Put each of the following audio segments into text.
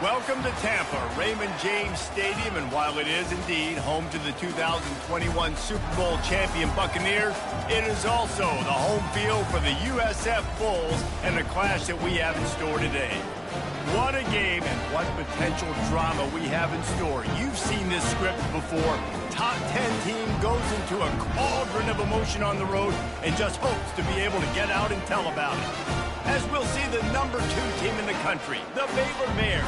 Welcome to Tampa, Raymond James Stadium, and while it is indeed home to the 2021 Super Bowl champion Buccaneers, it is also the home field for the USF Bulls and the clash that we have in store today. What a game and what potential drama we have in store. You've seen this script before. Top 10 team goes into a cauldron of emotion on the road and just hopes to be able to get out and tell about it. As we'll see the number 2 team in the country, the Baylor Bears,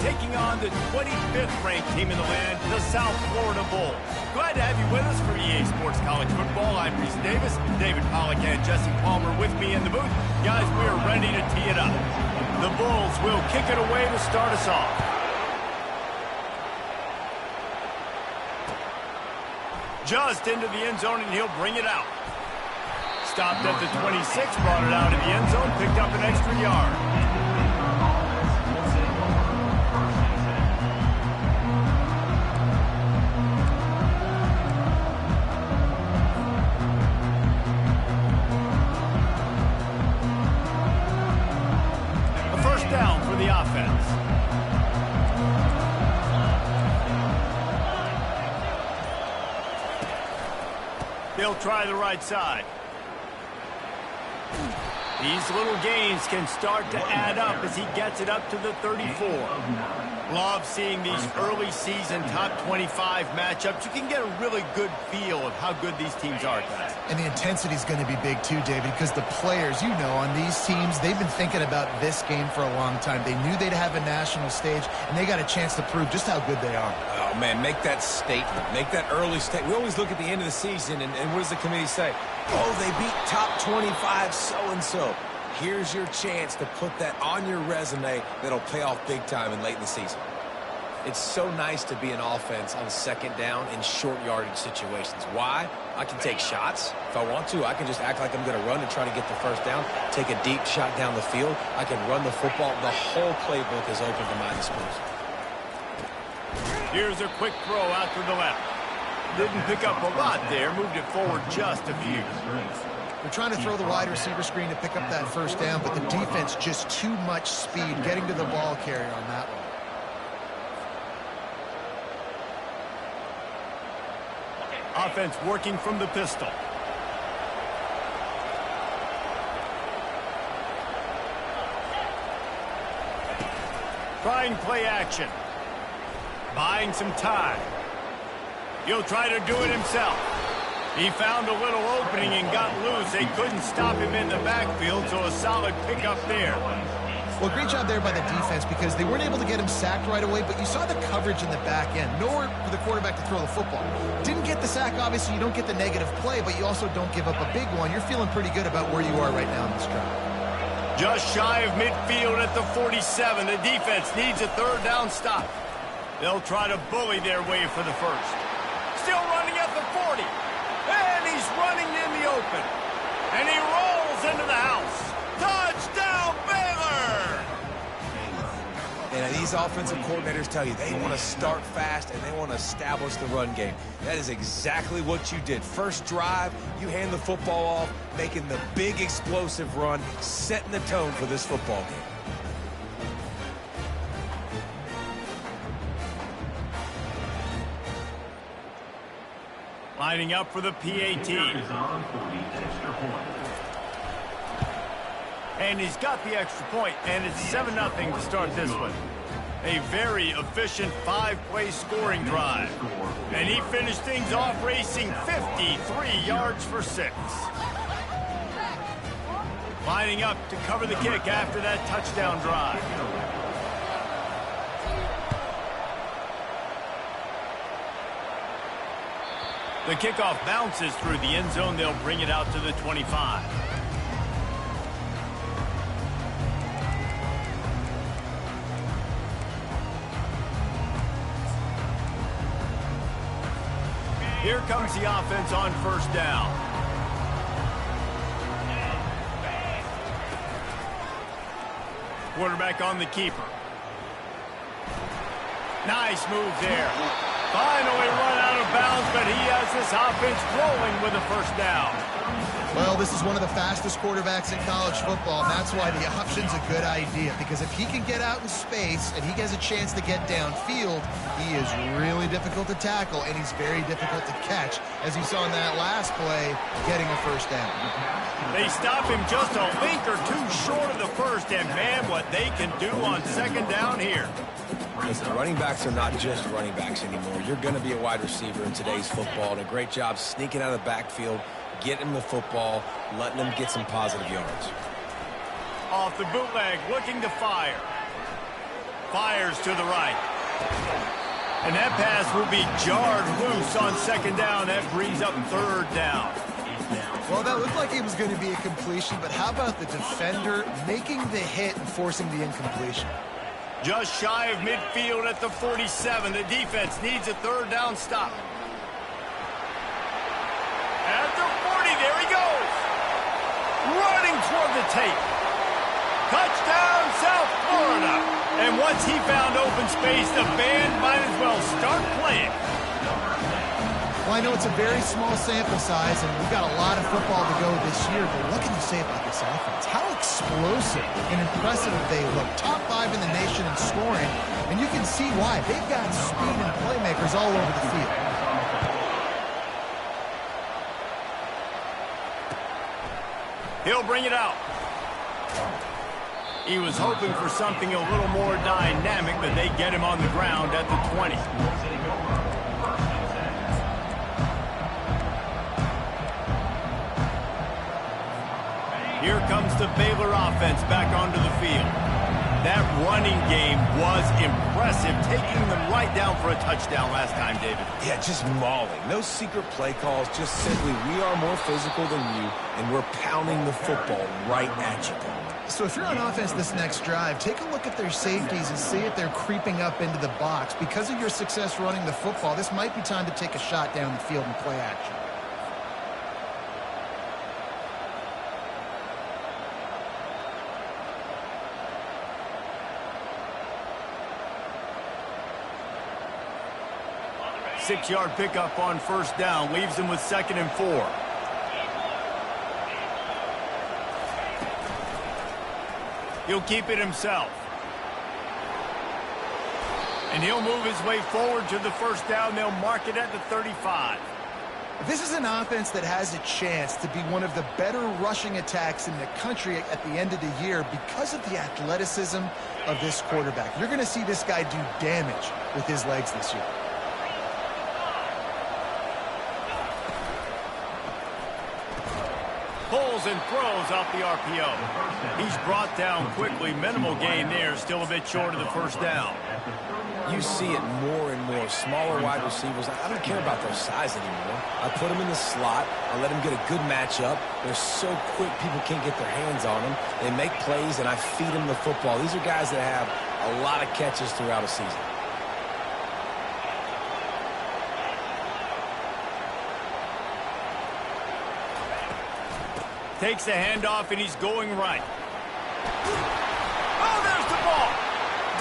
taking on the 25th ranked team in the land, the South Florida Bulls. Glad to have you with us for EA Sports College Football. I'm Reese Davis, David Pollack and Jesse Palmer with me in the booth. Guys, we are ready to tee it up. The Bulls will kick it away to start us off. Just into the end zone, and he'll bring it out. Stopped at the 26, brought it out of the end zone, picked up an extra yard. A first down for the offense. They'll try the right side. These little gains can start to add up as he gets it up to the 34. Love seeing these early season top 25 matchups. You can get a really good feel of how good these teams are, guys. And the intensity is going to be big too, David, because the players, you know, on these teams, they've been thinking about this game for a long time. They knew they'd have a national stage, and they got a chance to prove just how good they are. Oh, man, make that statement. Make that early statement. We always look at the end of the season, and what does the committee say? Oh, they beat top 25 so-and-so. Here's your chance to put that on your resume that'll pay off big time and late in the season. It's so nice to be an offense on second down in short yardage situations. Why? I can take shots. If I want to, I can just act like I'm going to run and try to get the first down, take a deep shot down the field. I can run the football. The whole playbook is open to my disposal. Here's a quick throw out to the left. Didn't pick up a lot there, moved it forward just a few. They're trying to throw the wide receiver screen to pick up that first down, but the defense just too much speed getting to the ball carrier on that one. Offense working from the pistol. Trying play action. Buying some time. He'll try to do it himself. He found a little opening and got loose. They couldn't stop him in the backfield, so a solid pickup there. Well, great job there by the defense because they weren't able to get him sacked right away, but you saw the coverage in the back end. Nowhere for the quarterback to throw the football. Didn't get the sack, obviously. You don't get the negative play, but you also don't give up a big one. You're feeling pretty good about where you are right now in this drive. Just shy of midfield at the 47. The defense needs a third down stop. They'll try to bully their way for the first. Still running at the 40. And he's running in the open. And he rolls into the house. Touchdown, Baylor! And these offensive coordinators tell you they want to start fast and they want to establish the run game. That is exactly what you did. First drive, you hand the football off, making the big explosive run, setting the tone for this football game. Lining up for the PAT. And he's got the extra point, and it's 7-0 to start this one. A very efficient 5-play scoring drive. And he finished things off racing 53 yards for 6. Lining up to cover the kick after that touchdown drive. The kickoff bounces through the end zone. They'll bring it out to the 25. Here comes the offense on first down. Quarterback on the keeper. Nice move there. Finally run out of bounds, but he has this offense rolling with a first down. Well, this is one of the fastest quarterbacks in college football, and that's why the option's a good idea, because if he can get out in space and he has a chance to get downfield, he is really difficult to tackle, and he's very difficult to catch, as you saw in that last play, getting a first down. They stop him just a link or two short of the first, and man, what they can do on second down here. Listen, running backs are not just running backs anymore. You're going to be a wide receiver in today's football, and a great job sneaking out of the backfield, getting him the football, letting him get some positive yards. Off the bootleg, looking to fire. Fires to the right. And that pass will be jarred loose on second down. That brings up third down. Well, that looked like it was going to be a completion, but how about the defender making the hit and forcing the incompletion? Just shy of midfield at the 47. The defense needs a third down stop. At the 40, there he goes. Running toward the tape. Touchdown, South Florida. And once he found open space, the band might as well start playing. Well, I know it's a very small sample size, and we've got a lot of football to go this year, but what can you say about this offense? How explosive and impressive they look. Top 5 in the nation in scoring, and you can see why. They've got speed and playmakers all over the field. He'll bring it out. He was hoping for something a little more dynamic, but they get him on the ground at the 20. Here comes the Baylor offense back onto the field. That running game was impressive, taking them right down for a touchdown last time, David. Yeah, just mauling. No secret play calls, just simply we are more physical than you, and we're pounding the football right at you. So if you're on offense this next drive, take a look at their safeties and see if they're creeping up into the box. Because of your success running the football, this might be time to take a shot down the field and play action. Six-yard pickup on first down leaves him with 2nd and 4. He'll keep it himself. And he'll move his way forward to the first down. They'll mark it at the 35. This is an offense that has a chance to be one of the better rushing attacks in the country at the end of the year because of the athleticism of this quarterback. You're going to see this guy do damage with his legs this year. Pulls and throws off the RPO. He's brought down quickly. Minimal gain there. Still a bit short of the first down. You see it more and more. Smaller wide receivers. I don't care about their size anymore. I put them in the slot. I let them get a good matchup. They're so quick, people can't get their hands on them. They make plays, and I feed them the football. These are guys that have a lot of catches throughout a season. Takes the handoff, and he's going right. Oh, there's the ball.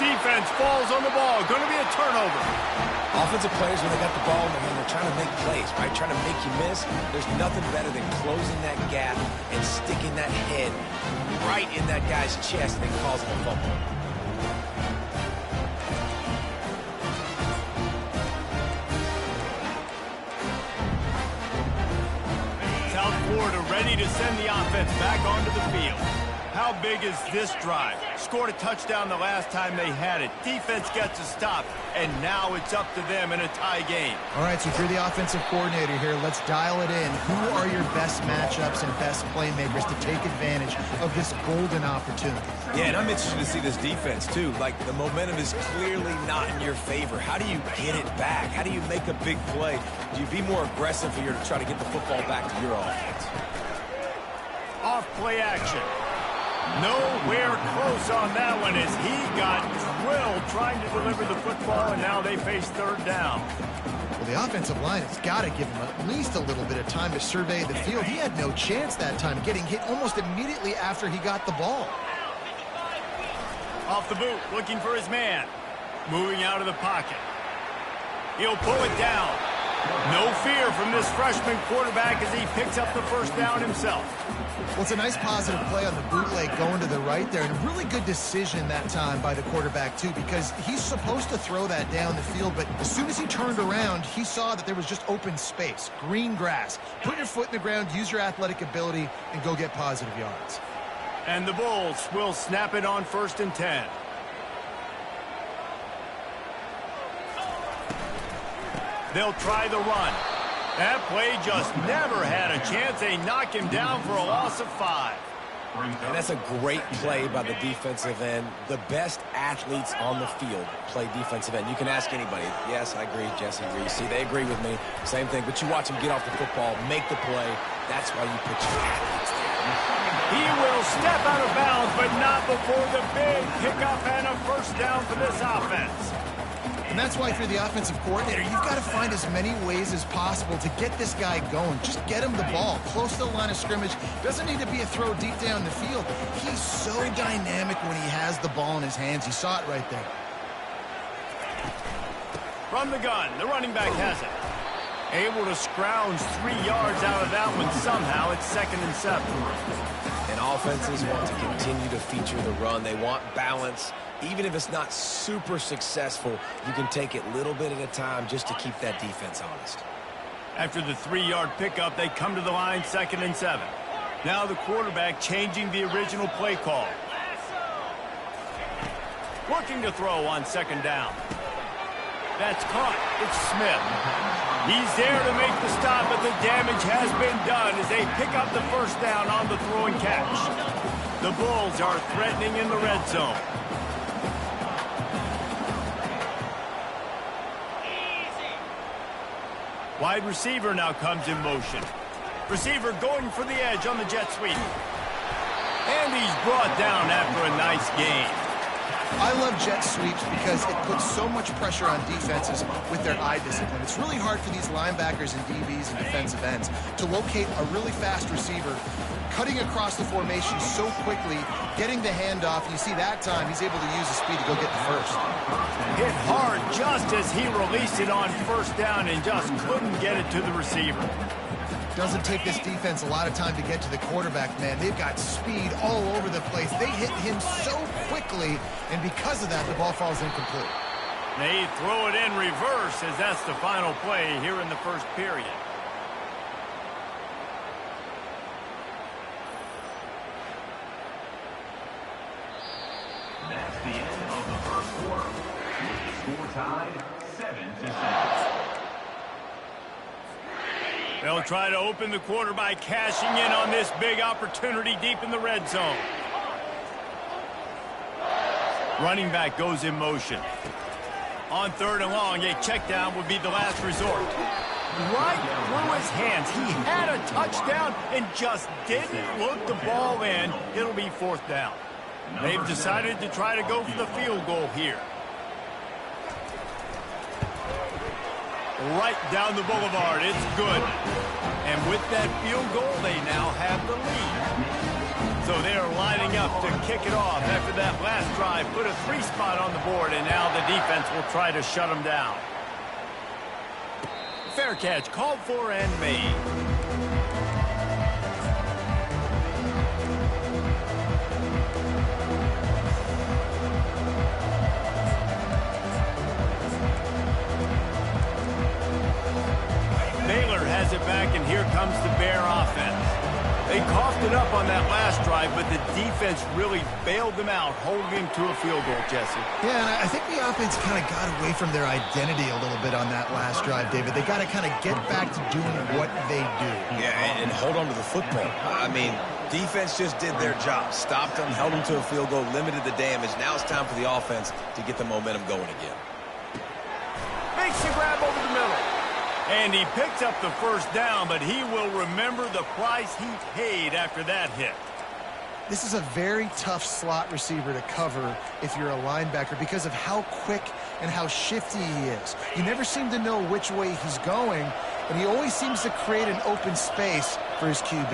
Defense falls on the ball. Going to be a turnover. Offensive players, when they got the ball in their hand, they're trying to make plays, right? Trying to make you miss. There's nothing better than closing that gap and sticking that head right in that guy's chest and causing a fumble. Florida ready to send the offense back onto the field. How big is this drive? Scored a touchdown the last time they had it. Defense gets a stop, and now it's up to them in a tie game. All right, so if you're the offensive coordinator here, let's dial it in. Who are your best matchups and best playmakers to take advantage of this golden opportunity? Yeah, and I'm interested to see this defense, too. Like, the momentum is clearly not in your favor. How do you get it back? How do you make a big play? Do you be more aggressive here to try to get the football back to your offense? Off play action. Nowhere close on that one as he got drilled trying to deliver the football, and now they face third down. Well, the offensive line has got to give him at least a little bit of time to survey the field. He had no chance that time, getting hit almost immediately after he got the ball. Off the boot, looking for his man. Moving out of the pocket. He'll pull it down. No fear from this freshman quarterback as he picks up the first down himself. Well, it's a nice positive play on the bootleg going to the right there, and a really good decision that time by the quarterback, too, because he's supposed to throw that down the field, but as soon as he turned around, he saw that there was just open space, green grass. Put your foot in the ground, use your athletic ability, and go get positive yards. And the Bulls will snap it on 1st and 10. They'll try the run. That play just never had a chance. They knock him down for a loss of 5. And that's a great play by the defensive end. The best athletes on the field play defensive end. You can ask anybody. Yes, I agree, Jesse agrees. See, they agree with me. Same thing. But you watch him get off the football, make the play. That's why you put your athletes there. He will step out of bounds, but not before the big pickup and a first down for this offense. And that's why if you're the offensive coordinator, you've got to find as many ways as possible to get this guy going. Just get him the ball close to the line of scrimmage. Doesn't need to be a throw deep down the field. He's so dynamic when he has the ball in his hands. You saw it right there. From the gun, the running back has it. Able to scrounge 3 yards out of that one somehow. It's 2nd and 7. And offenses want to continue to feature the run. They want balance. Even if it's not super successful, you can take it little bit at a time just to keep that defense honest. After the 3-yard pickup, they come to the line, 2nd and 7. Now the quarterback changing the original play call. Looking to throw on 2nd down. That's caught. It's Smith. He's there to make the stop, but the damage has been done as they pick up the first down on the throw and catch. The Bulls are threatening in the red zone. Wide receiver now comes in motion. Receiver going for the edge on the jet sweep. And he's brought down after a nice gain. I love jet sweeps because it puts so much pressure on defenses with their eye discipline. It's really hard for these linebackers and DBs and defensive ends to locate a really fast receiver, cutting across the formation so quickly, getting the handoff. And you see that time he's able to use the speed to go get the first. Hit hard just as he released it on 1st down and just couldn't get it to the receiver. Doesn't take this defense a lot of time to get to the quarterback, man. They've got speed all over the place. They hit him so quickly, and because of that, the ball falls incomplete. They throw it in reverse as that's the final play here in the 1st period. That's the end of the 1st quarter. With the score tied 7-7. They'll try to open the quarter by cashing in on this big opportunity deep in the red zone. Running back goes in motion. On 3rd and long, a check down would be the last resort. Right through his hands. He had a touchdown and just didn't look the ball in. It'll be 4th down. They've decided to try to go for the field goal here. Right down the boulevard. It's good. And with that field goal, they now have the lead. So they are lining up to kick it off after that last drive. Put a 3 spot on the board, and now the defense will try to shut them down. Fair catch called for and made. Baylor has it back, and here comes the Bear offense. They coughed it up on that last drive, but the defense really bailed them out, holding him to a field goal, Jesse. Yeah, and I think the offense kind of got away from their identity a little bit on that last drive, David. They got to kind of get back to doing what they do. Yeah, and hold on to the football. I mean, defense just did their job. Stopped them, held them to a field goal, limited the damage. Now it's time for the offense to get the momentum going again. Makes the grab over the middle. And he picks up the first down, but he will remember the price he paid after that hit. This is a very tough slot receiver to cover if you're a linebacker because of how quick and how shifty he is. You never seem to know which way he's going, and he always seems to create an open space for his QB.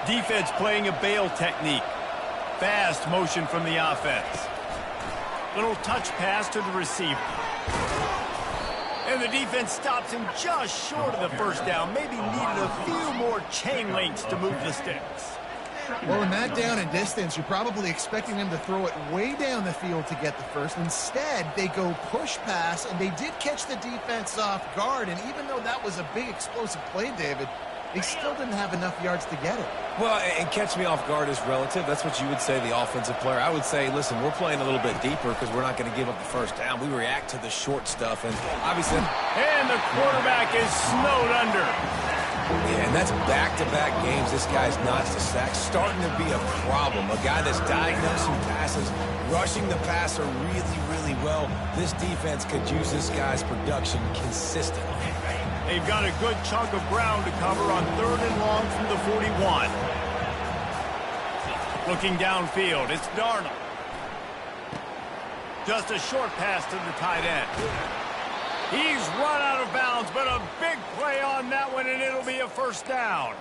Defense playing a bail technique. Fast motion from the offense. Little touch pass to the receiver. And the defense stops him just short of the first down. Maybe needed a few more chain links to move the sticks. Well, in that down and distance, you're probably expecting them to throw it way down the field to get the first. Instead, they go push pass, and they did catch the defense off guard. And even though that was a big explosive play, David, they still didn't have enough yards to get it. Well, and catch me off guard is relative. That's what you would say, the offensive player. I would say, listen, we're playing a little bit deeper because we're not going to give up the first down. We react to the short stuff, and obviously... And the quarterback is snowed under. Yeah, and that's back-to-back games. This guy's notched a sack, starting to be a problem. A guy that's diagnosing passes, rushing the passer really, really well. This defense could use this guy's production consistently. They've got a good chunk of ground to cover on 3rd and long from the 41. Looking downfield, it's Darnold. Just a short pass to the tight end. He's run out of bounds, but a big play on that one, and it'll be a first down.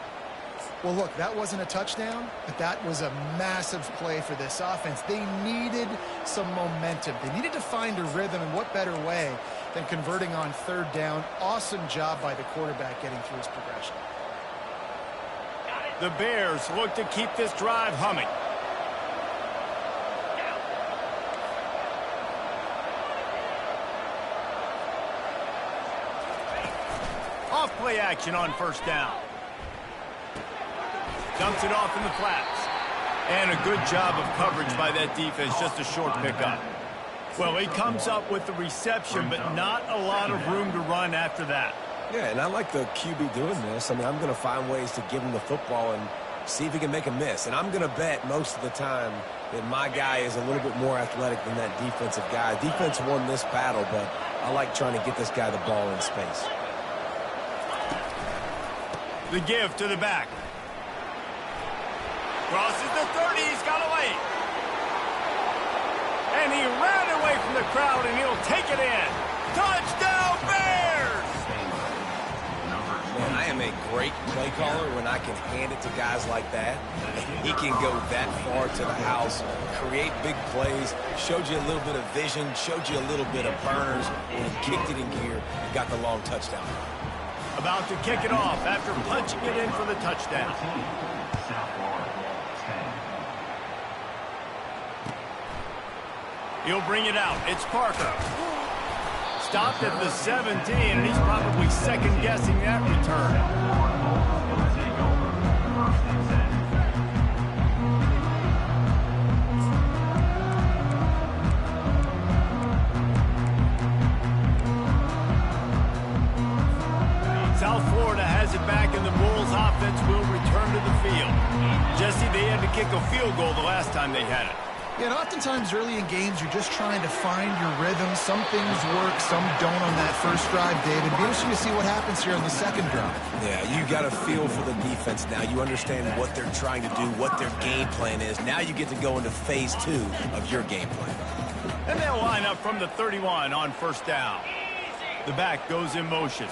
Well, look, that wasn't a touchdown, but that was a massive play for this offense. They needed some momentum. They needed to find a rhythm, and what better way than converting on 3rd down. Awesome job by the quarterback getting through his progression. The Bears look to keep this drive humming. Off play action on 1st down. Dumps it off in the flats. And a good job of coverage by that defense. Just a short pickup. Well, he comes up with the reception, but not a lot of room to run after that. Yeah, and I like the QB doing this. I mean, I'm going to find ways to give him the football and see if he can make a miss. And I'm going to bet most of the time that my guy is a little bit more athletic than that defensive guy. Defense won this battle, but I like trying to get this guy the ball in space. The give to the back. Crosses the 30. He's got away. And he ran away from the crowd, and he'll take it in. Touchdown, Bears! Man, I am a great play caller when I can hand it to guys like that. He can go that far to the house, create big plays, showed you a little bit of vision, showed you a little bit of burners, and kicked it in gear and got the long touchdown. About to kick it off after punching it in for the touchdown. He'll bring it out. It's Parker. Stopped at the 17, and he's probably second-guessing that return. South Florida has it back, and the Bulls offense will return to the field. Jesse, they had to kick a field goal the last time they had it. Yeah, and oftentimes early in games, you're just trying to find your rhythm. Some things work, some don't on that first drive, David. Be interesting to see what happens here on the second drive. Yeah, you got a feel for the defense now. You understand what they're trying to do, what their game plan is. Now you get to go into phase 2 of your game plan. And they'll line up from the 31 on 1st down. The back goes in motion.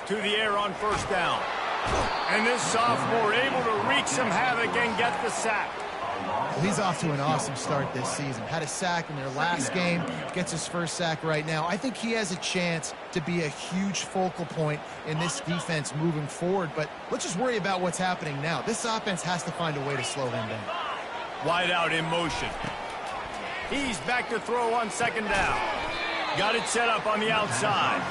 To the air on 1st down. And this sophomore able to wreak some havoc and get the sack. Well, he's off to an awesome start this season. Had a sack in their last game, gets his first sack right now. I think he has a chance to be a huge focal point in this defense moving forward, but let's just worry about what's happening now. This offense has to find a way to slow him down. Wide out in motion. He's back to throw on 2nd down. Got it set up on the outside.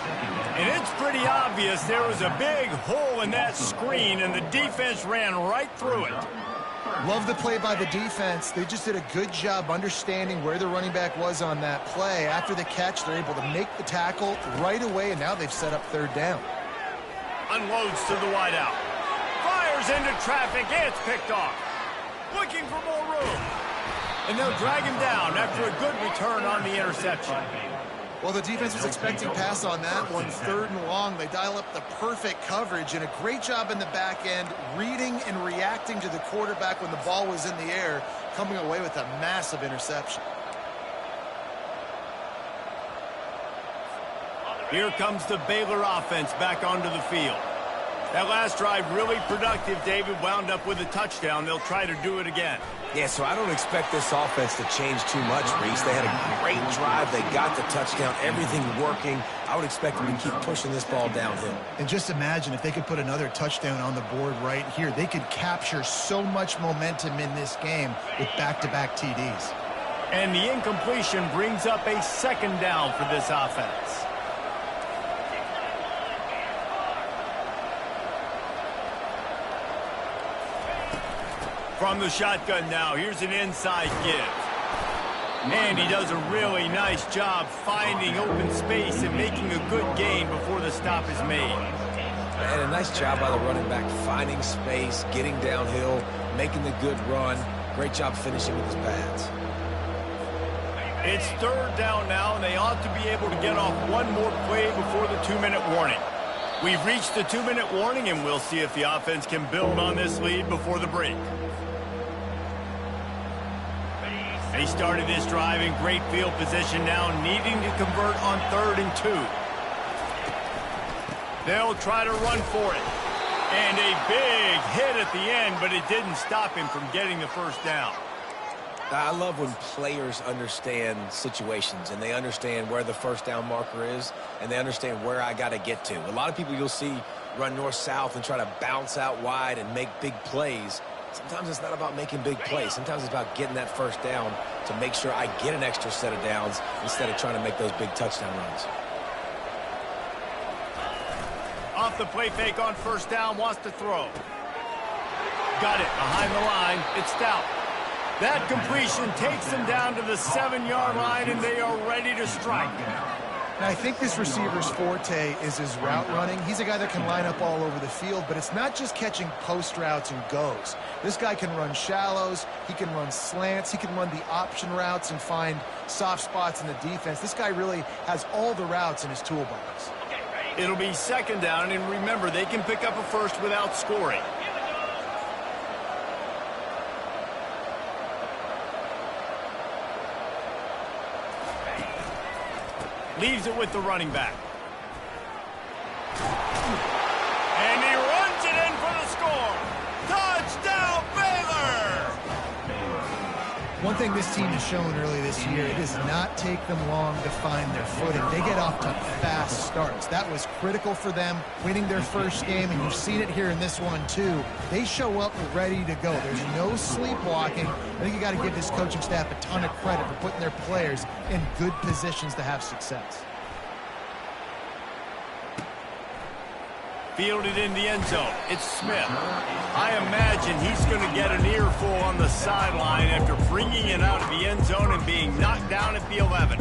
And it's pretty obvious there was a big hole in that screen, and the defense ran right through it. Love the play by the defense. They just did a good job understanding where the running back was on that play. After the catch, they're able to make the tackle right away, and now they've set up 3rd down. Unloads to the wideout. Fires into traffic. It's picked off. Looking for more room. And they'll drag him down after a good return on the interception. Well, the defense was expecting pass on that one. 3rd and long. They dial up the perfect coverage and a great job in the back end, reading and reacting to the quarterback when the ball was in the air, coming away with a massive interception. Here comes the Baylor offense back onto the field. That last drive really productive, David. Wound up with a touchdown. They'll try to do it again. Yeah, so I don't expect this offense to change too much, Reese. They had a great drive. They got the touchdown. Everything working. I would expect them to keep pushing this ball downhill. And just imagine if they could put another touchdown on the board right here. They could capture so much momentum in this game with back-to-back TDs. And the incompletion brings up a second down for this offense. From the shotgun now, here's an inside give. And he does a really nice job finding open space and making a good gain before the stop is made. And a nice job by the running back, finding space, getting downhill, making the good run. Great job finishing with his pads. It's third down now, and they ought to be able to get off one more play before the 2-minute warning. We've reached the 2-minute warning, and we'll see if the offense can build on this lead before the break. They started this drive in great field position now, needing to convert on 3rd and 2. They'll try to run for it. And a big hit at the end, but it didn't stop him from getting the first down. I love when players understand situations and they understand where the first down marker is and they understand where I got to get to. A lot of people you'll see run north-south and try to bounce out wide and make big plays. Sometimes it's not about making big plays. Sometimes it's about getting that first down to make sure I get an extra set of downs instead of trying to make those big touchdown runs. Off the play fake on first down, wants to throw. Got it behind the line. It's Stout. That completion takes them down to the 7-yard line, and they are ready to strike. And I think this receiver's forte is his route running. He's a guy that can line up all over the field, but it's not just catching post routes and goes. This guy can run shallows, he can run slants, he can run the option routes and find soft spots in the defense. This guy really has all the routes in his toolbox. It'll be second down, and remember, they can pick up a first without scoring. Leaves it with the running back. And he runs it in for the score. Touchdown, Baylor! One thing this team has shown early this year, it does not take them long to find their footing. They get off to fast starts. That was critical for them, winning their first game, and you've seen it here in this one too. They show up ready to go. There's no sleepwalking. I think you got to give this coaching staff a ton of credit for putting their players in good positions to have success. Fielded in the end zone. It's Smith. I imagine he's going to get an earful on the sideline after bringing it out of the end zone and being knocked down at the 11.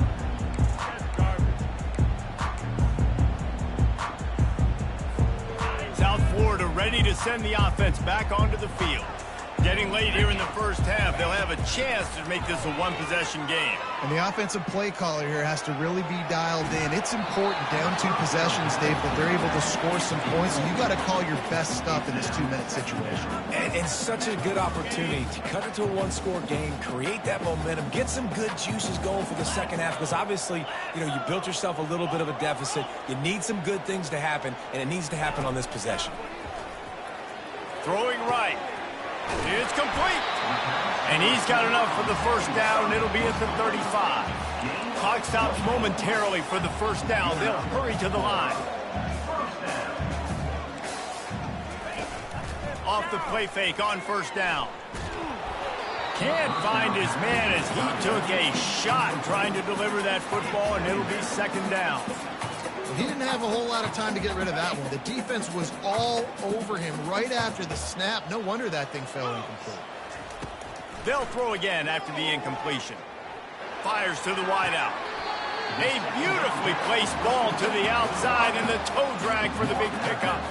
South Florida ready to send the offense back onto the field. Getting late here in the first half, they'll have a chance to make this a one-possession game. And the offensive play caller here has to really be dialed in. It's important down 2 possessions, Dave, that they're able to score some points. And you got to call your best stuff in this 2-minute situation. And such a good opportunity to cut it to a one-score game, create that momentum, get some good juices going for the second half. Because obviously, you built yourself a little bit of a deficit. You need some good things to happen, and it needs to happen on this possession. Throwing right. It's complete. And he's got enough for the first down. It'll be at the 35. Clock stops momentarily for the first down. They'll hurry to the line. Off the play fake on first down. Can't find his man as he took a shot trying to deliver that football, and it'll be second down. He didn't have a whole lot of time to get rid of that one. The defense was all over him right after the snap. No wonder that thing fell incomplete. They'll throw again after the incompletion. Fires to the wideout. A beautifully placed ball to the outside, and the toe drag for the big pickup.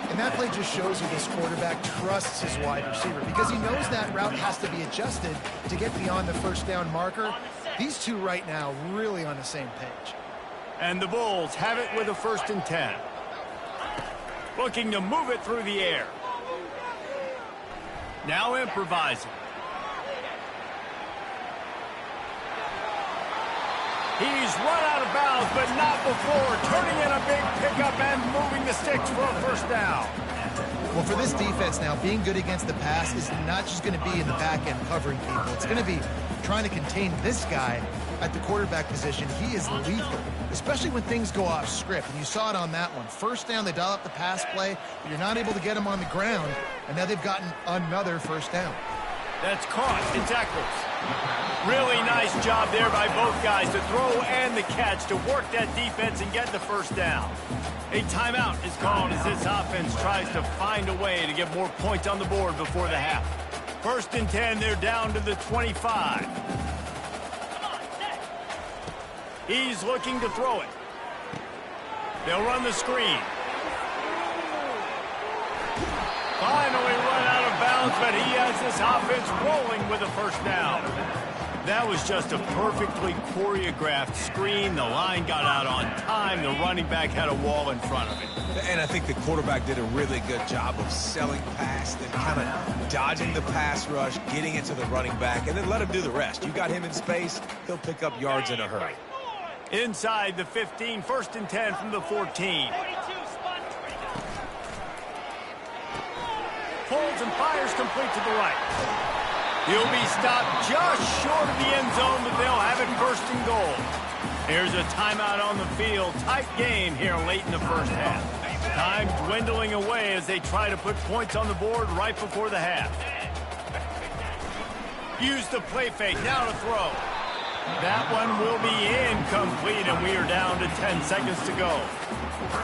And that play just shows you this quarterback trusts his wide receiver because he knows that route has to be adjusted to get beyond the first down marker. These two right now really on the same page. And the Bulls have it with a 1st and 10. Looking to move it through the air. Now improvising. He's run out of bounds, but not before turning in a big pickup and moving the sticks for a first down. Well, for this defense now, being good against the pass is not just going to be in the back end covering people. It's going to be trying to contain this guy at the quarterback position. He is lethal, especially when things go off script. And you saw it on that one. First down, they dial up the pass play, but you're not able to get him on the ground, and now they've gotten another first down. That's caught and tackles. Really nice job there by both guys to throw and the catch to work that defense and get the first down. A timeout is called as this offense tries to find a way to get more points on the board before the half. 1st and 10, they're down to the 25. He's looking to throw it. They'll run the screen. Finally run out of bounds, but he has this offense rolling with a first down. That was just a perfectly choreographed screen. The line got out on time. The running back had a wall in front of him. And I think the quarterback did a really good job of selling past and kind of dodging the pass rush, getting it to the running back, and then let him do the rest. You got him in space, he'll pick up yards in a hurry. Inside the 15, 1st and 10 from the 14. Pulls and fires complete to the right. He'll be stopped just short of the end zone, but they'll have it 1st and goal. Here's a timeout on the field. Tight game here late in the first half. Time dwindling away as they try to put points on the board right before the half. Use the play fake. Now to throw. That one will be incomplete, and we are down to 10 seconds to go.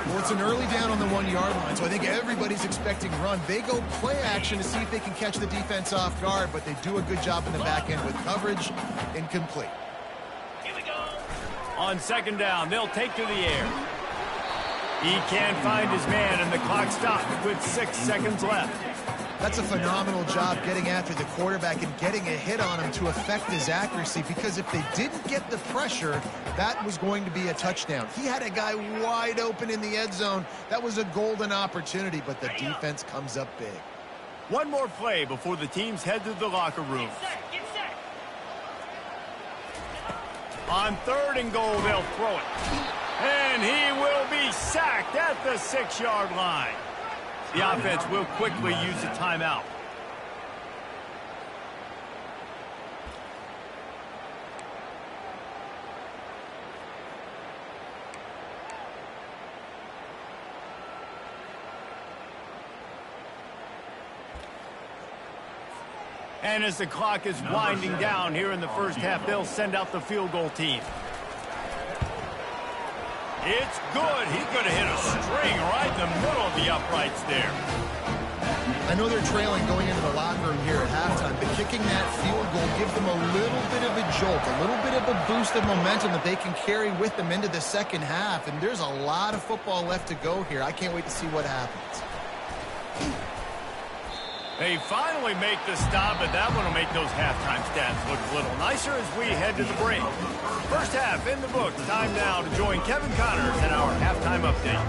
Well, it's an early down on the 1-yard line, so I think everybody's expecting run. They go play action to see if they can catch the defense off guard, but they do a good job in the back end with coverage. Incomplete. Here we go. On 2nd down, they'll take to the air. He can't find his man, and the clock stopped with 6 seconds left. That's a phenomenal job getting after the quarterback and getting a hit on him to affect his accuracy, because if they didn't get the pressure, that was going to be a touchdown. He had a guy wide open in the end zone. That was a golden opportunity, but the defense comes up big. One more play before the teams head to the locker room. Get set. On 3rd and goal, they'll throw it. And he will be sacked at the 6-yard line. The offense will quickly use a timeout. And as the clock is winding down here in the first half, they'll send out the field goal team. It's good. He's going to hit a string right in the middle of the uprights there. I know they're trailing going into the locker room here at halftime, but kicking that field goal gives them a little bit of a jolt, a little bit of a boost of momentum that they can carry with them into the second half. And there's a lot of football left to go here. I can't wait to see what happens. They finally make the stop, but that one will make those halftime stats look a little nicer as we head to the break. First half in the books. Time now to join Kevin Connors in our halftime update.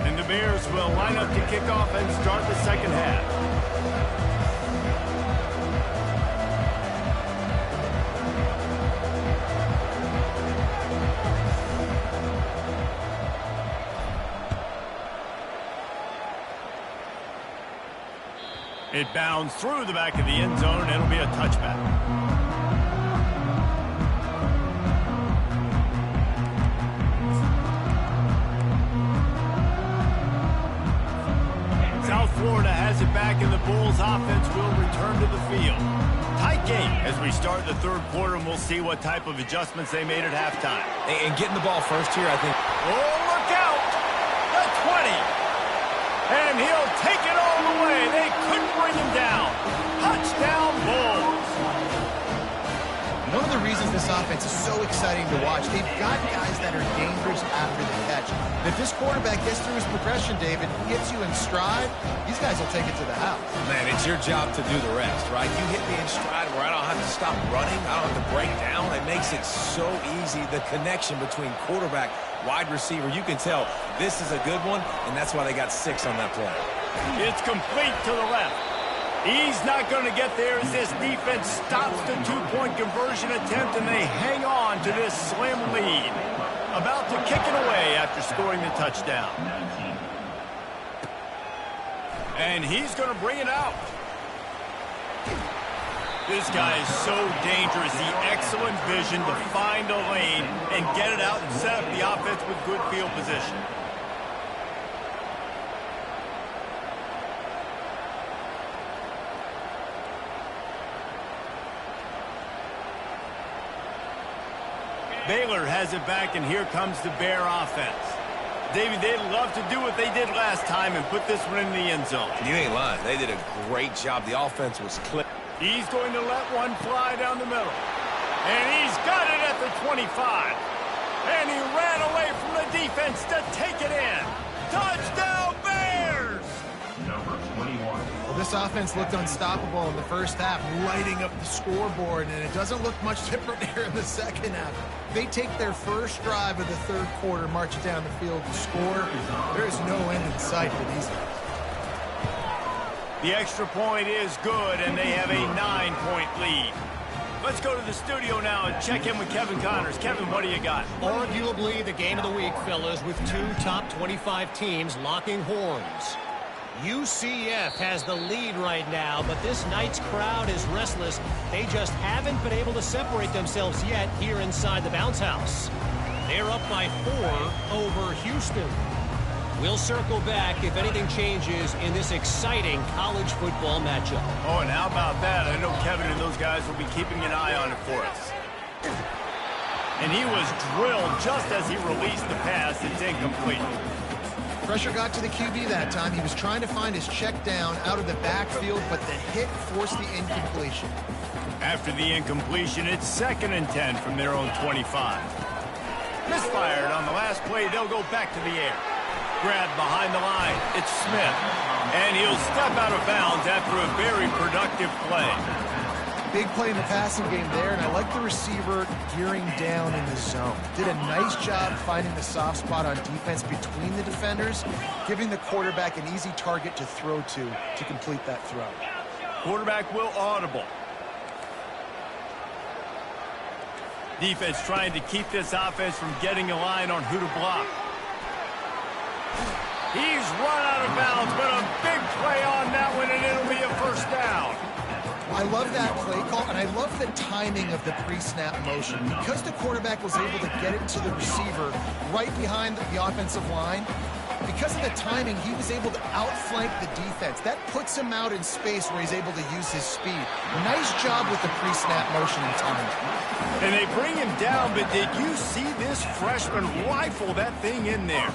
And the Bears will line up to kick off and start the second half. It bounds through the back of the end zone, and it'll be a touchback. South Florida has it back, and the Bulls offense will return to the field. Tight game as we start the 3rd quarter, and we'll see what type of adjustments they made at halftime. And getting the ball first here, I think. Oh, look out! The 20! And he'll take it all the way. They couldn't bring him down. Touchdown, Bulls. One of the reasons this offense is so exciting to watch, they've got guys that are dangerous after the catch. And if this quarterback gets through his progression, David, gets you in stride, these guys will take it to the house. Man, it's your job to do the rest, right? You hit me in stride where I don't have to stop running. I don't have to break down. It makes it so easy. The connection between quarterback, wide receiver, you can tell this is a good one, and that's why they got 6 on that play. It's complete to the left. He's not going to get there as this defense stops the two-point conversion attempt, and they hang on to this slim lead. About to kick it away after scoring the touchdown. And he's going to bring it out. This guy is so dangerous. The excellent vision to find a lane and get it out and set up the offense with good field position. Baylor has it back, and here comes the Bear offense. Davey, they'd love to do what they did last time and put this one in the end zone. You ain't lying. They did a great job. The offense was clear. He's going to let one fly down the middle. And he's got it at the 25. And he ran away from the defense to take it in. Touchdown, Bears! Number 21. Well, this offense looked unstoppable in the first half, lighting up the scoreboard, and it doesn't look much different here in the second half. They take their first drive of the third quarter, march down the field to score. There's no end in sight for these guys. The extra point is good, and they have a 9-point lead. Let's go to the studio now and check in with Kevin Connors. Kevin, what do you got? Arguably the game of the week, fellas, with two top 25 teams locking horns. UCF has the lead right now, but this night's crowd is restless. They just haven't been able to separate themselves yet here inside the bounce house. They're up by 4 over Houston. We'll circle back if anything changes in this exciting college football matchup. Oh, and how about that? I know Kevin and those guys will be keeping an eye on it for us. And he was drilled just as he released the pass. It's incomplete. Pressure got to the QB that time. He was trying to find his check down out of the backfield, but the hit forced the incompletion. After the incompletion, it's 2nd and 10 from their own 25. Misfired on the last play. They'll go back to the air. Grabbed behind the line. It's Smith. And he'll step out of bounds after a very productive play. Big play in the passing game there, and I like the receiver gearing down in the zone. Did a nice job finding the soft spot on defense between the defenders, giving the quarterback an easy target to throw to complete that throw. Quarterback will audible. Defense trying to keep this offense from getting a line on who to block. He's run out of bounds, but a big play on that one, and it'll be a first down. I love that play call, and I love the timing of the pre-snap motion. Because the quarterback was able to get it to the receiver right behind the offensive line, because of the timing, he was able to outflank the defense. That puts him out in space where he's able to use his speed. Nice job with the pre-snap motion and timing. And they bring him down, but did you see this freshman rifle that thing in there?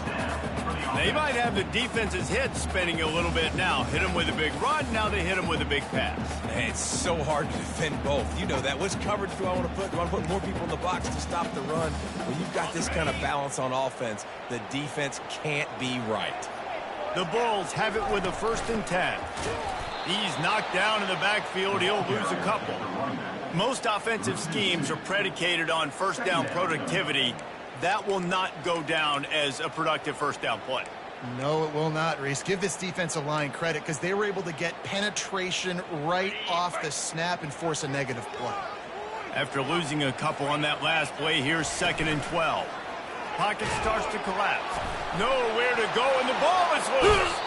They might have the defense's head spinning a little bit now. Hit him with a big run, now they hit him with a big pass. Man, it's so hard to defend both. You know that. Which coverage do I want to put? Do I want to put more people in the box to stop the run? When you've got this kind of balance on offense, the defense can't be right. The Bulls have it with a 1st and 10. He's knocked down in the backfield. He'll lose a couple. Most offensive schemes are predicated on first down productivity. That will not go down as a productive first down play. No, it will not, Reese. Give this defensive line credit because they were able to get penetration right off the snap and force a negative play. After losing a couple on that last play, here's 2nd and 12. Pocket starts to collapse. Nowhere to go, and the ball is loose.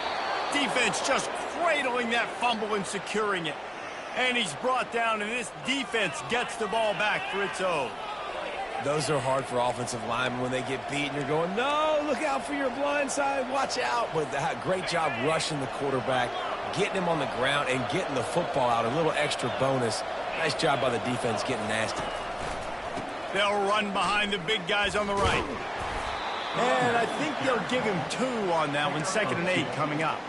Defense just cradling that fumble and securing it. And he's brought down, and this defense gets the ball back for its own. Those are hard for offensive linemen when they get beat and you're going, no, look out for your blind side, watch out. But great job rushing the quarterback, getting him on the ground, and getting the football out. A little extra bonus. Nice job by the defense getting nasty. They'll run behind the big guys on the right. And I think they'll give him 2 on that one, 2nd and 8 coming up.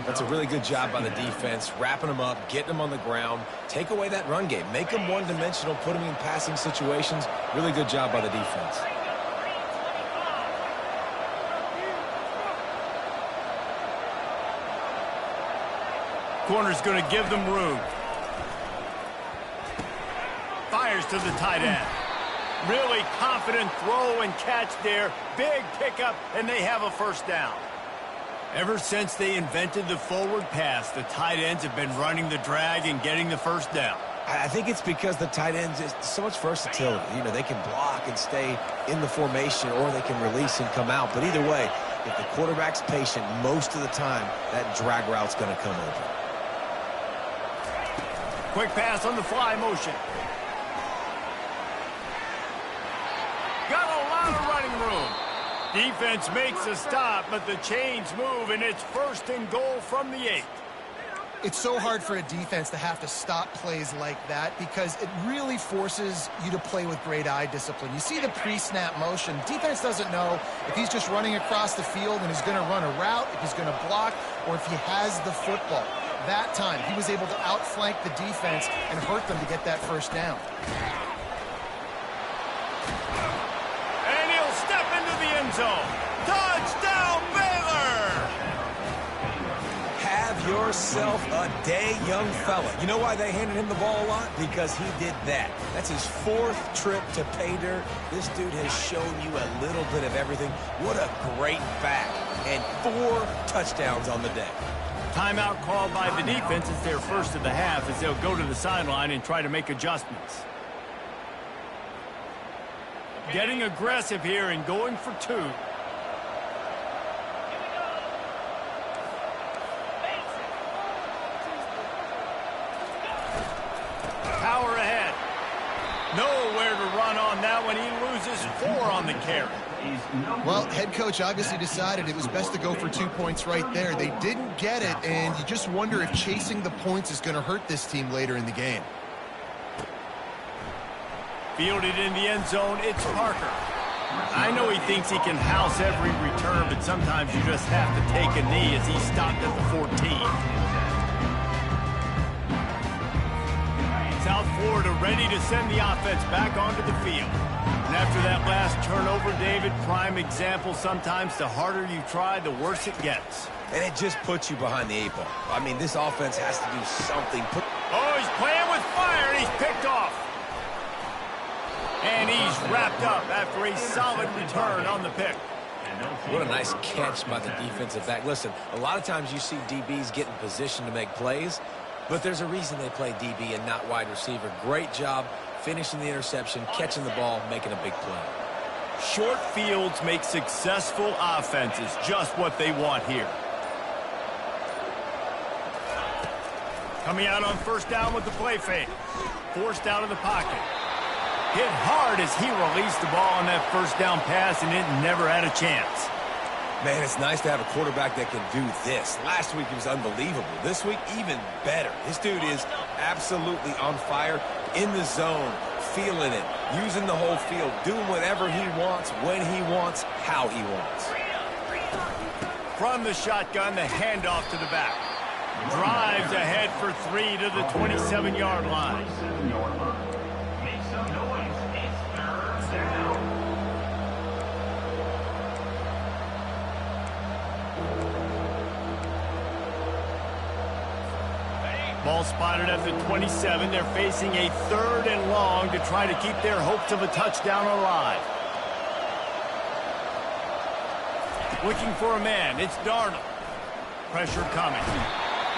That's a really good job by the defense, wrapping them up, getting them on the ground. Take away that run game. Make them one-dimensional, put them in passing situations. Really good job by the defense. Corner's going to give them room. Fires to the tight end. Really confident throw and catch there. Big pickup, and they have a first down. Ever since they invented the forward pass, the tight ends have been running the drag and getting the first down. I think it's because the tight ends is so much versatility. You know, they can block and stay in the formation, or they can release and come out. But either way, if the quarterback's patient most of the time, that drag route's going to come open. Quick pass on the fly motion. Got a lot of running room. Defense makes a stop, but the chains move, and it's 1st and goal from the 8. It's so hard for a defense to have to stop plays like that because it really forces you to play with great eye discipline. You see the pre-snap motion. Defense doesn't know if he's just running across the field and he's going to run a route, if he's going to block, or if he has the football. That time, he was able to outflank the defense and hurt them to get that first down. And he'll step into the end zone. Touchdown, Baylor! Have yourself a day, young fella. You know why they handed him the ball a lot? Because he did that. That's his 4th trip to pay dirt. This dude has shown you a little bit of everything. What a great back. And 4 touchdowns on the day. Timeout called by the defense. It's their first of the half as they'll go to the sideline and try to make adjustments. Getting aggressive here and going for 2. Power ahead. Nowhere to run on that one. He loses 4 on the carry. Well, head coach obviously decided it was best to go for 2 points right there. They didn't get it, and you just wonder if chasing the points is going to hurt this team later in the game. Fielded in the end zone, it's Parker. I know he thinks he can house every return, but sometimes you just have to take a knee as he stopped at the 14. South Florida ready to send the offense back onto the field. And after that last turnover, David, prime example, sometimes the harder you try, the worse it gets. And it just puts you behind the 8 ball. I mean, this offense has to do something. Oh, he's playing with fire, and he's picked off. And he's wrapped up after a solid return on the pick. What a nice catch by the defensive back. Listen, a lot of times you see DBs get in position to make plays, but there's a reason they play DB and not wide receiver. Great job finishing the interception, catching the ball, making a big play. Short fields make successful offenses just what they want here. Coming out on 1st down with the play fake. Forced out of the pocket. Hit hard as he released the ball on that 1st down pass, and it never had a chance. Man, it's nice to have a quarterback that can do this. Last week, he was unbelievable. This week, even better. This dude is absolutely on fire, in the zone, feeling it, using the whole field, doing whatever he wants, when he wants, how he wants. From the shotgun, the handoff to the back. Drives ahead for 3 to the 27-yard line. Make some noise. It's 3rd down. Ball spotted at the 27. They're facing a 3rd and long to try to keep their hopes of a touchdown alive. Looking for a man. It's Darnold. Pressure coming.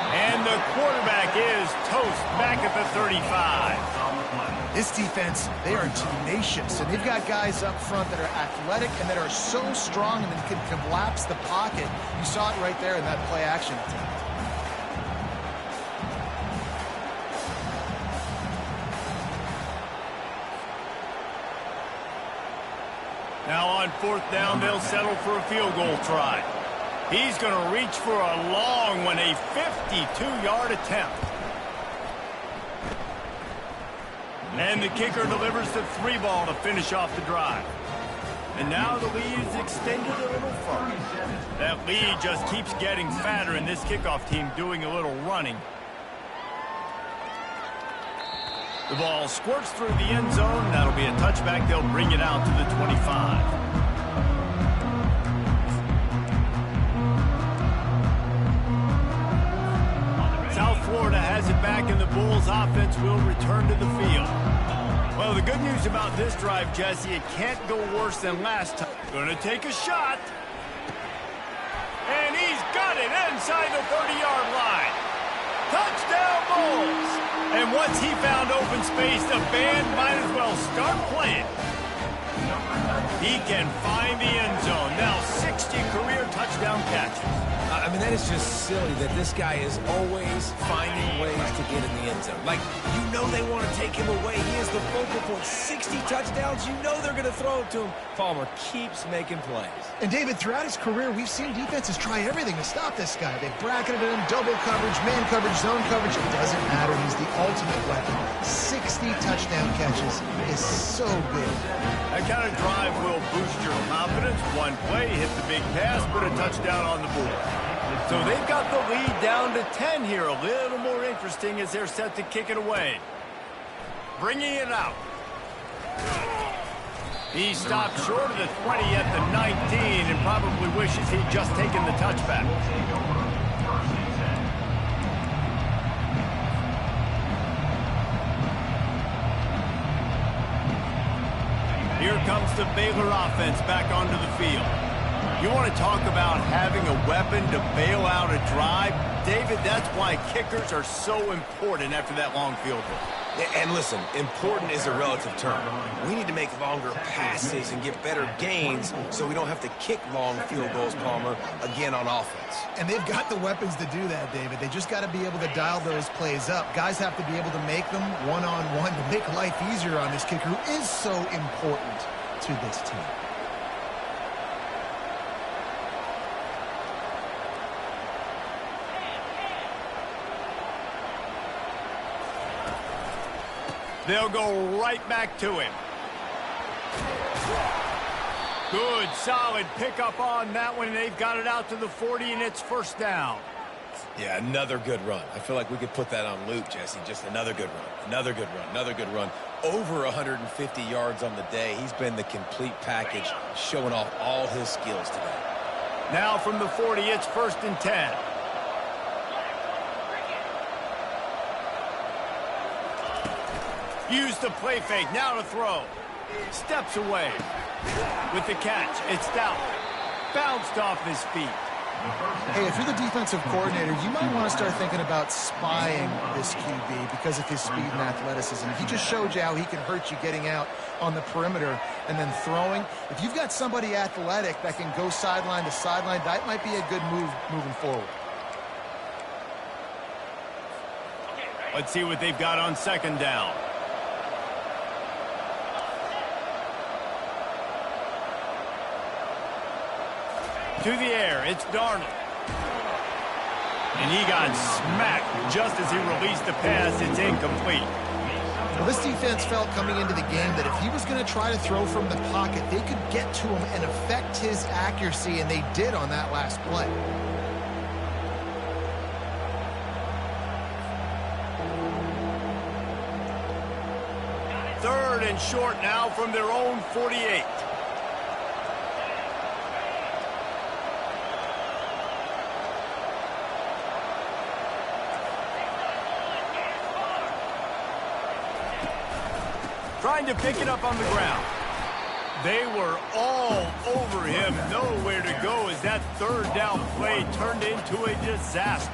And the quarterback is toast back at the 35. This defense, they are tenacious, and they've got guys up front that are athletic and that are so strong and that can collapse the pocket. You saw it right there in that play action attempt. Now on 4th down, they'll settle for a field goal try. He's going to reach for a long one, a 52-yard attempt. And the kicker delivers the 3 ball to finish off the drive. And now the lead is extended a little further. That lead just keeps getting fatter, and this kickoff team doing a little running. The ball squirts through the end zone. That'll be a touchback. They'll bring it out to the 25. South Florida has it back, and the Bulls offense will return to the field. Well, the good news about this drive, Jesse, it can't go worse than last time. Gonna take a shot. And he's got it inside the 30-yard line. Touchdown, Bulls! And once he found open space, the band might as well start playing. He can find the end zone. Now 60 career touchdown catches. I mean, that is just silly that this guy is always finding ways to get in the end zone. Like, you know they want to take him away. He is the focal point. 60 touchdowns, you know they're going to throw it to him. Palmer keeps making plays. And, David, throughout his career, we've seen defenses try everything to stop this guy. They've bracketed him, double coverage, man coverage, zone coverage. It doesn't matter. He's the ultimate weapon. 60 touchdown catches is so good. That kind of drive will boost your confidence. One play, hit the big pass, put a touchdown on the board. So they've got the lead down to 10 here. A little more interesting as they're set to kick it away. Bringing it out. He stopped short of the 20 at the 19 and probably wishes he'd just taken the touchback. Here comes the Baylor offense back onto the field. You want to talk about having a weapon to bail out a drive? David, that's why kickers are so important after that long field goal. And listen, important is a relative term. We need to make longer passes and get better gains so we don't have to kick long field goals, Palmer, again on offense. And they've got the weapons to do that, David. They just got to be able to dial those plays up. Guys have to be able to make them one-on-one to make life easier on this kicker, who is so important to this team. They'll go right back to him. Good, solid pickup on that one. They've got it out to the 40, and it's first down. Yeah, another good run. I feel like we could put that on loop, Jesse. Just another good run, another good run, another good run. Over 150 yards on the day. He's been the complete package, showing off all his skills today. Now from the 40, it's 1st and 10. Use the play fake, now to throw. Steps away. With the catch, it's down. Bounced off his feet. Hey, if you're the defensive coordinator, you might want to start thinking about spying this QB because of his speed and athleticism. He just showed you how he can hurt you getting out on the perimeter and then throwing. If you've got somebody athletic that can go sideline to sideline, that might be a good move moving forward. Let's see what they've got on 2nd down. To the air, it's Darnold. And he got smacked just as he released the pass. It's incomplete. Well, this defense felt coming into the game that if he was going to try to throw from the pocket, they could get to him and affect his accuracy, and they did on that last play. Third and short now from their own 48. Trying to pick it up on the ground. They were all over him. Nowhere to go as that 3rd down play turned into a disaster.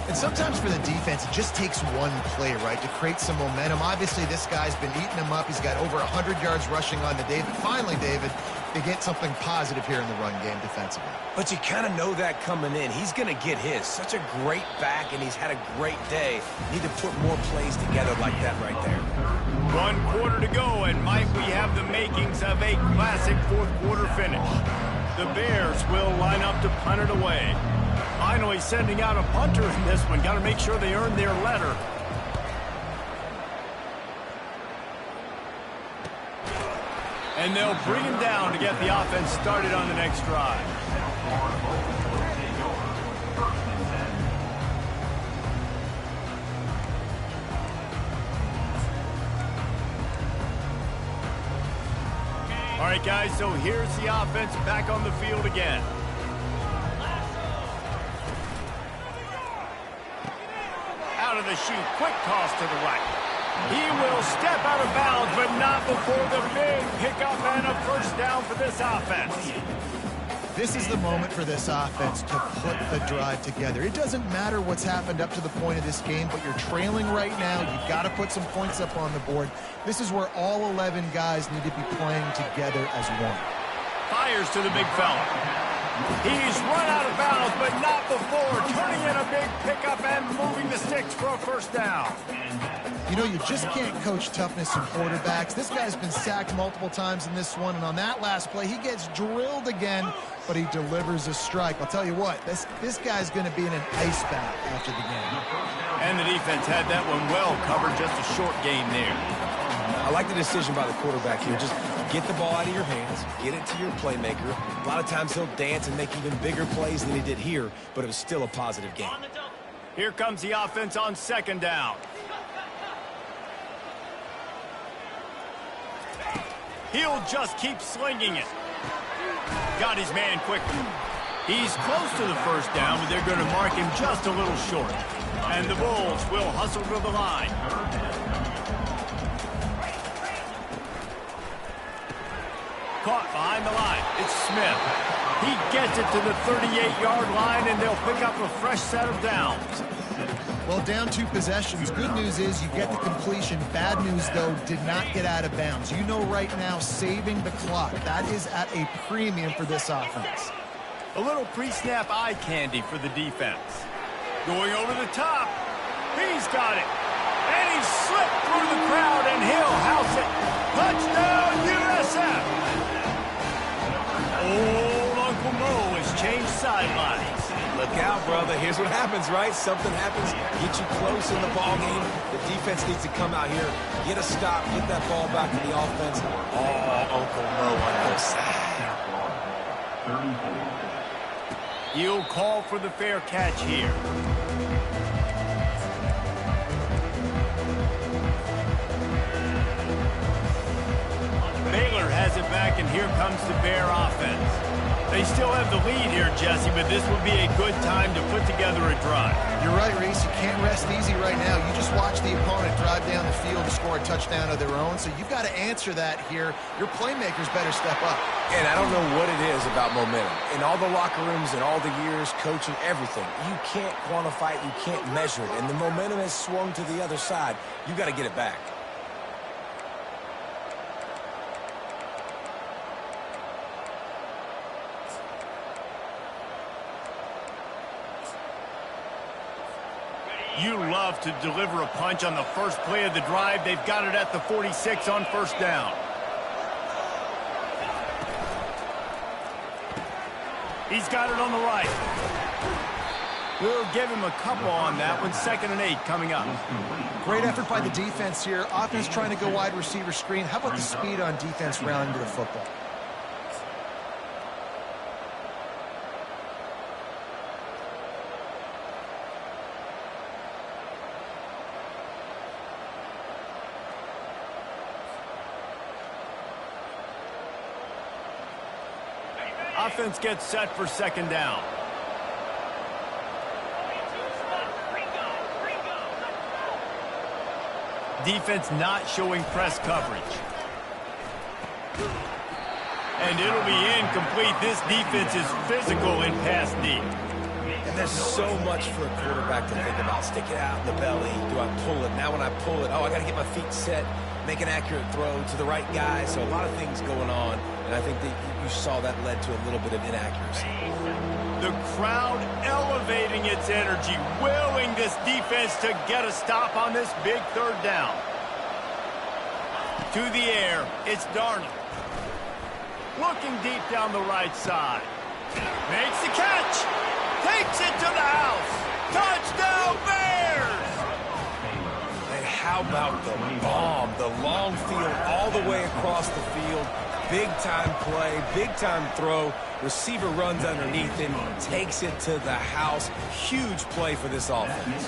And sometimes for the defense, it just takes one play, right, to create some momentum. Obviously, this guy's been eating him up. He's got over 100 yards rushing on to David. Finally, David, they get something positive here in the run game defensively. But you kind of know that coming in. He's going to get his. Such a great back, and he's had a great day. Need to put more plays together like that right there. 1 quarter to go, and Mike, we have the makings of a classic 4th quarter finish. The Bears will line up to punt it away. Finally sending out a punter in this one. Got to make sure they earn their letter. And they'll bring him down to get the offense started on the next drive. All right, guys, so here's the offense back on the field again. Out of the chute, quick toss to the right. He will step out of bounds, but not before the big pickup and a first down for this offense. This is the moment for this offense to put the drive together. It doesn't matter what's happened up to the point of this game, but you're trailing right now. You've got to put some points up on the board. This is where all 11 guys need to be playing together as one. Fires to the big fella. He's run out of bounds, but not before turning in a big pickup and moving the sticks for a first down. You know, you just can't coach toughness in quarterbacks. This guy's been sacked multiple times in this one, and on that last play, he gets drilled again, but he delivers a strike. I'll tell you what, this guy's going to be in an ice bath after the game. And the defense had that one well covered, just a short gain there. I like the decision by the quarterback here. Just get the ball out of your hands, get it to your playmaker. A lot of times he'll dance and make even bigger plays than he did here, but it was still a positive game. Here comes the offense on second down. He'll just keep slinging it. Got his man quickly. He's close to the first down, but they're going to mark him just a little short. And the Bulls will hustle to the line. Caught behind the line. It's Smith. He gets it to the 38-yard line, and they'll pick up a fresh set of downs. Well, down 2 possessions. Good news is you get the completion. Bad news, though, did not get out of bounds. You know right now, saving the clock. That is at a premium for this offense. A little pre-snap eye candy for the defense. Going over the top. He's got it. And he slipped through the crowd, and he'll house it. Touchdown, USF! Old Uncle Mo has changed sidelines. Look out, brother. Here's what happens, right? Something happens, get you close in the ball game. The defense needs to come out here, get a stop, get that ball back to the offense. Oh, Uncle Mo on the side. He'll call for the fair catch here. Baylor has it back, and here comes the Bear offense. They still have the lead here, Jesse, but this would be a good time to put together a drive. You're right, Reese. You can't rest easy right now. You just watch the opponent drive down the field to score a touchdown of their own, so you've got to answer that here. Your playmakers better step up. And I don't know what it is about momentum. In all the locker rooms and all the years, coaching, everything, you can't quantify it, you can't measure it. And the momentum has swung to the other side. You got to get it back. You love to deliver a punch on the first play of the drive. They've got it at the 46 on first down. He's got it on the right. We'll give him a couple on that one. 2nd and 8 coming up. Great effort by the defense here. Offense trying to go wide receiver screen. How about the speed on defense rounding to the football? Offense gets set for 2nd down. Defense not showing press coverage. And it'll be incomplete. This defense is physical in pass deep. And there's so much for a quarterback to think about. Stick it out in the belly. Do I pull it? Now when I pull it, oh, I got to get my feet set, make an accurate throw to the right guy. So a lot of things going on. And I think that you saw that led to a little bit of inaccuracy. The crowd elevating its energy, willing this defense to get a stop on this big 3rd down. To the air, it's Darnold. Looking deep down the right side. Makes the catch. Takes it to the house. Touchdown, Bears! And how about the bomb? The long field all the way across the field. Big-time play, big-time throw. Receiver runs underneath him, takes it to the house. Huge play for this offense.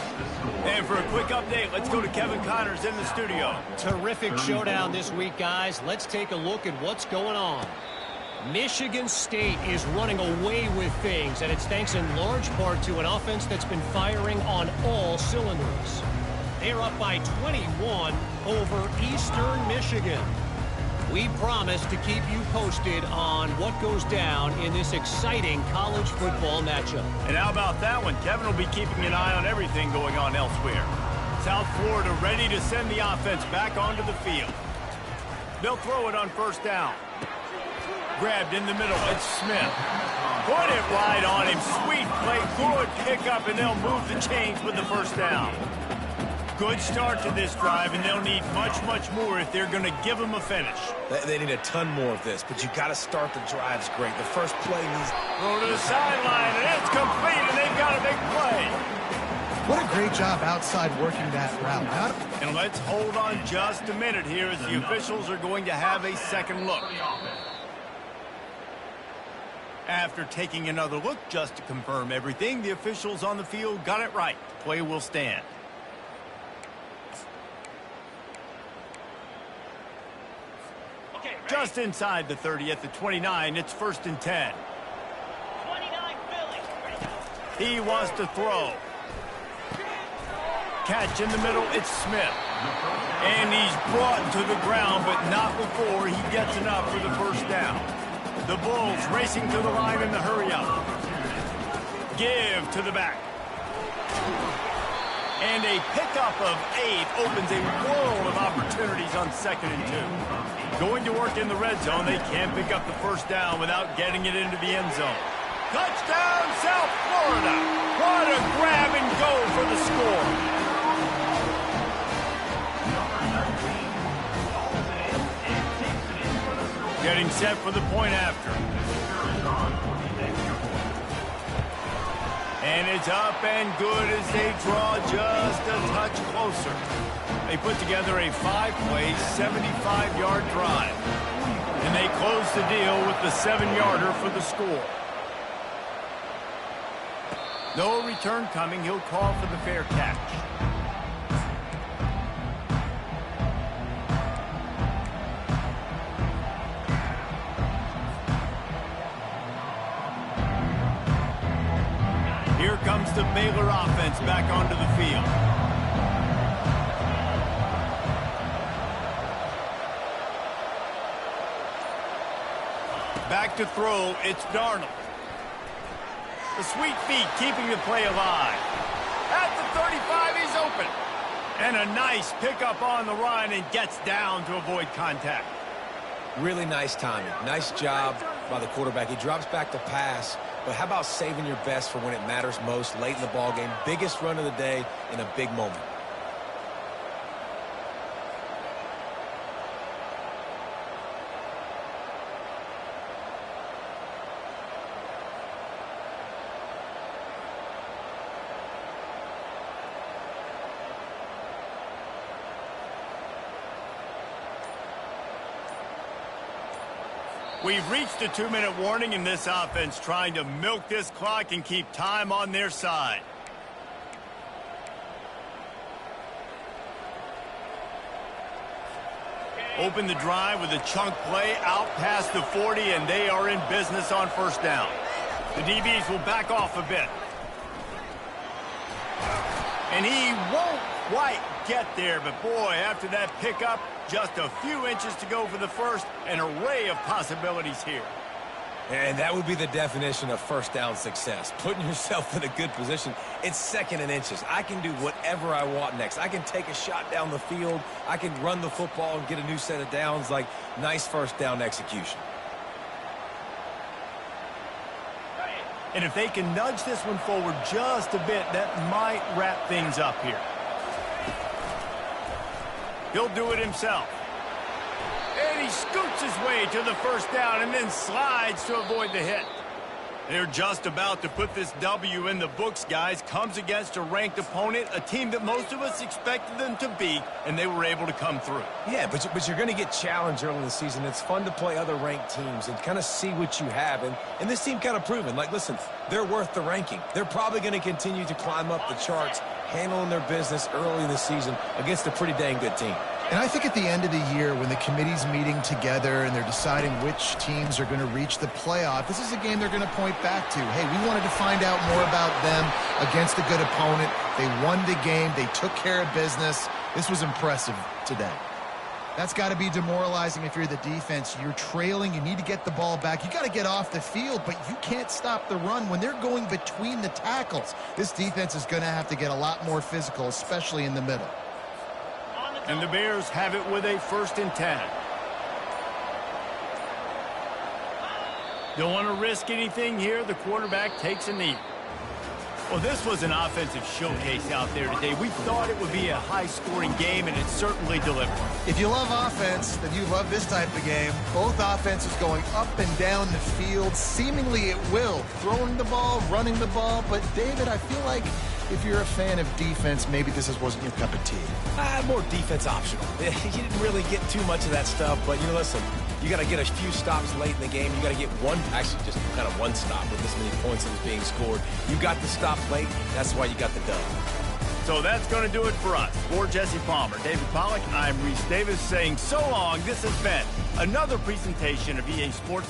And for a quick update, let's go to Kevin Connors in the studio. Terrific showdown this week, guys. Let's take a look at what's going on. Michigan State is running away with things, and it's thanks in large part to an offense that's been firing on all cylinders. They're up by 21 over Eastern Michigan. We promise to keep you posted on what goes down in this exciting college football matchup. And how about that one? Kevin will be keeping an eye on everything going on elsewhere. South Florida ready to send the offense back onto the field. They'll throw it on first down. Grabbed in the middle. It's Smith. Put it right on him. Sweet play. Good pickup, and they'll move the chains with the first down. Good start to this drive, and they'll need much, much more if they're going to give them a finish. They need a ton more of this, but you got to start the drives great. The first play needs... Throw to the sideline, and it's complete, and they've got a big play. What a great job outside working that route. And let's hold on just a minute here as the officials are going to have a second look. After taking another look just to confirm everything, the officials on the field got it right. Play will stand. Just inside the 30 at the 29, it's 1st and 10. He wants to throw. Catch in the middle, it's Smith. And he's brought to the ground, but not before he gets enough for the first down. The Bulls racing to the line in the hurry-up. Give to the back. And a pickup of 8 opens a world of opportunities on 2nd and 2. Going to work in the red zone, they can't pick up the first down without getting it into the end zone. Touchdown, South Florida! What a grab and go for the score! Getting set for the point after. And it's up and good as they draw just a touch closer. They put together a 5-play, 75-yard drive. And they close the deal with the 7-yarder for the score. No return coming. He'll call for the fair catch. Here comes the Baylor offense back onto the field. Back to throw, it's Darnold. The sweet feet keeping the play alive. At the 35, he's open. And a nice pickup on the run and gets down to avoid contact. Really nice timing. Nice job by the quarterback. He drops back to pass, but how about saving your best for when it matters most late in the ballgame? Biggest run of the day in a big moment. We've reached a 2-minute warning in this offense, trying to milk this clock and keep time on their side. Open the drive with a chunk play out past the 40, and they are in business on first down. The DBs will back off a bit. And he won't quite get there, but boy, after that pickup, just a few inches to go for the first, an array of possibilities here. And that would be the definition of first down success, putting yourself in a good position. It's 2nd and inches. I can do whatever I want next. I can take a shot down the field. I can run the football and get a new set of downs. Like, nice first down execution. And if they can nudge this one forward just a bit, that might wrap things up here. He'll do it himself. And he scoots his way to the first down and then slides to avoid the hit. They're just about to put this W in the books, guys. Comes against a ranked opponent, a team that most of us expected them to beat, and they were able to come through. Yeah, but you're going to get challenged early in the season. It's fun to play other ranked teams and kind of see what you have. And this team kind of proven, like, listen, they're worth the ranking. They're probably going to continue to climb up the charts, handling their business early in the season against a pretty dang good team. And I think at the end of the year, when the committee's meeting together and they're deciding which teams are going to reach the playoff, this is a game they're going to point back to. Hey, we wanted to find out more about them against a good opponent. They won the game. They took care of business. This was impressive today. That's got to be demoralizing if you're the defense. You're trailing. You need to get the ball back. You got to get off the field, but you can't stop the run when they're going between the tackles. This defense is going to have to get a lot more physical, especially in the middle. And the Bears have it with a 1st and 10. Don't want to risk anything here. The quarterback takes a knee. Well, this was an offensive showcase out there today. We thought it would be a high-scoring game, and it certainly delivered. If you love offense, then you love this type of game. Both offenses going up and down the field, seemingly at will. Throwing the ball, running the ball. But, David, I feel like if you're a fan of defense, maybe this wasn't your cup of tea. More defense optional. You didn't really get too much of that stuff, but, listen, you got to get a few stops late in the game. You got to get actually just kind of one stop with this many points that was being scored. You got the stop late. That's why you got the dub. So that's going to do it for us. For Jesse Palmer, David Pollack, I'm Reese Davis saying so long. This has been another presentation of EA Sports.